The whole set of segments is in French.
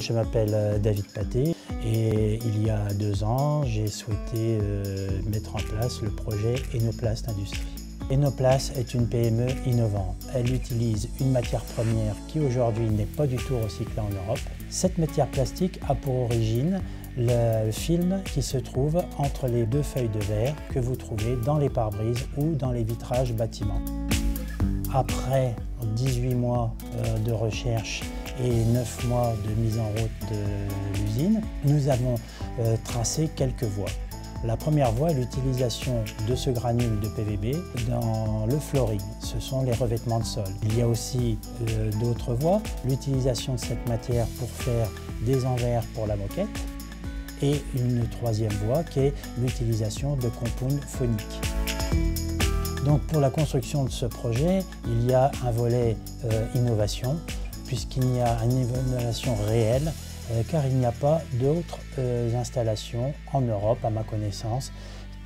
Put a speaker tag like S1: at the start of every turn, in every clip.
S1: Je m'appelle David Paté et il y a 2 ans, j'ai souhaité mettre en place le projet Enoplast Industrie. Enoplast est une PME innovante. Elle utilise une matière première qui aujourd'hui n'est pas du tout recyclée en Europe. Cette matière plastique a pour origine le film qui se trouve entre les 2 feuilles de verre que vous trouvez dans les pare-brises ou dans les vitrages bâtiments. Après 18 mois de recherche et 9 mois de mise en route de l'usine, nous avons tracé quelques voies. La première voie est l'utilisation de ce granule de PVB dans le flooring, ce sont les revêtements de sol. Il y a aussi d'autres voies, l'utilisation de cette matière pour faire des envers pour la moquette et une troisième voie qui est l'utilisation de compounds phoniques. Donc pour la construction de ce projet, il y a un volet innovation, puisqu'il y a une innovation réelle, car il n'y a pas d'autres installations en Europe, à ma connaissance,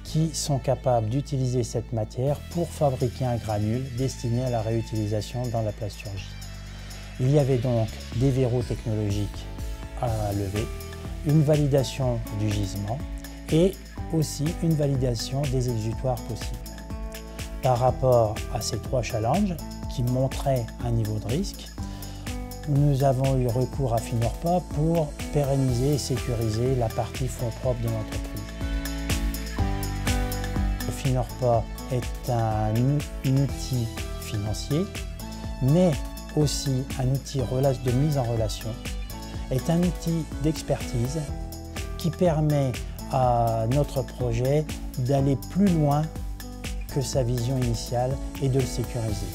S1: qui sont capables d'utiliser cette matière pour fabriquer un granule destiné à la réutilisation dans la plasturgie. Il y avait donc des verrous technologiques à lever, une validation du gisement et aussi une validation des exutoires possibles. Par rapport à ces 3 challenges qui montraient un niveau de risque, nous avons eu recours à Finorpa pour pérenniser et sécuriser la partie fonds propres de l'entreprise. Finorpa est un outil financier, mais aussi un outil de mise en relation, est un outil d'expertise qui permet à notre projet d'aller plus loin que sa vision initiale et de le sécuriser.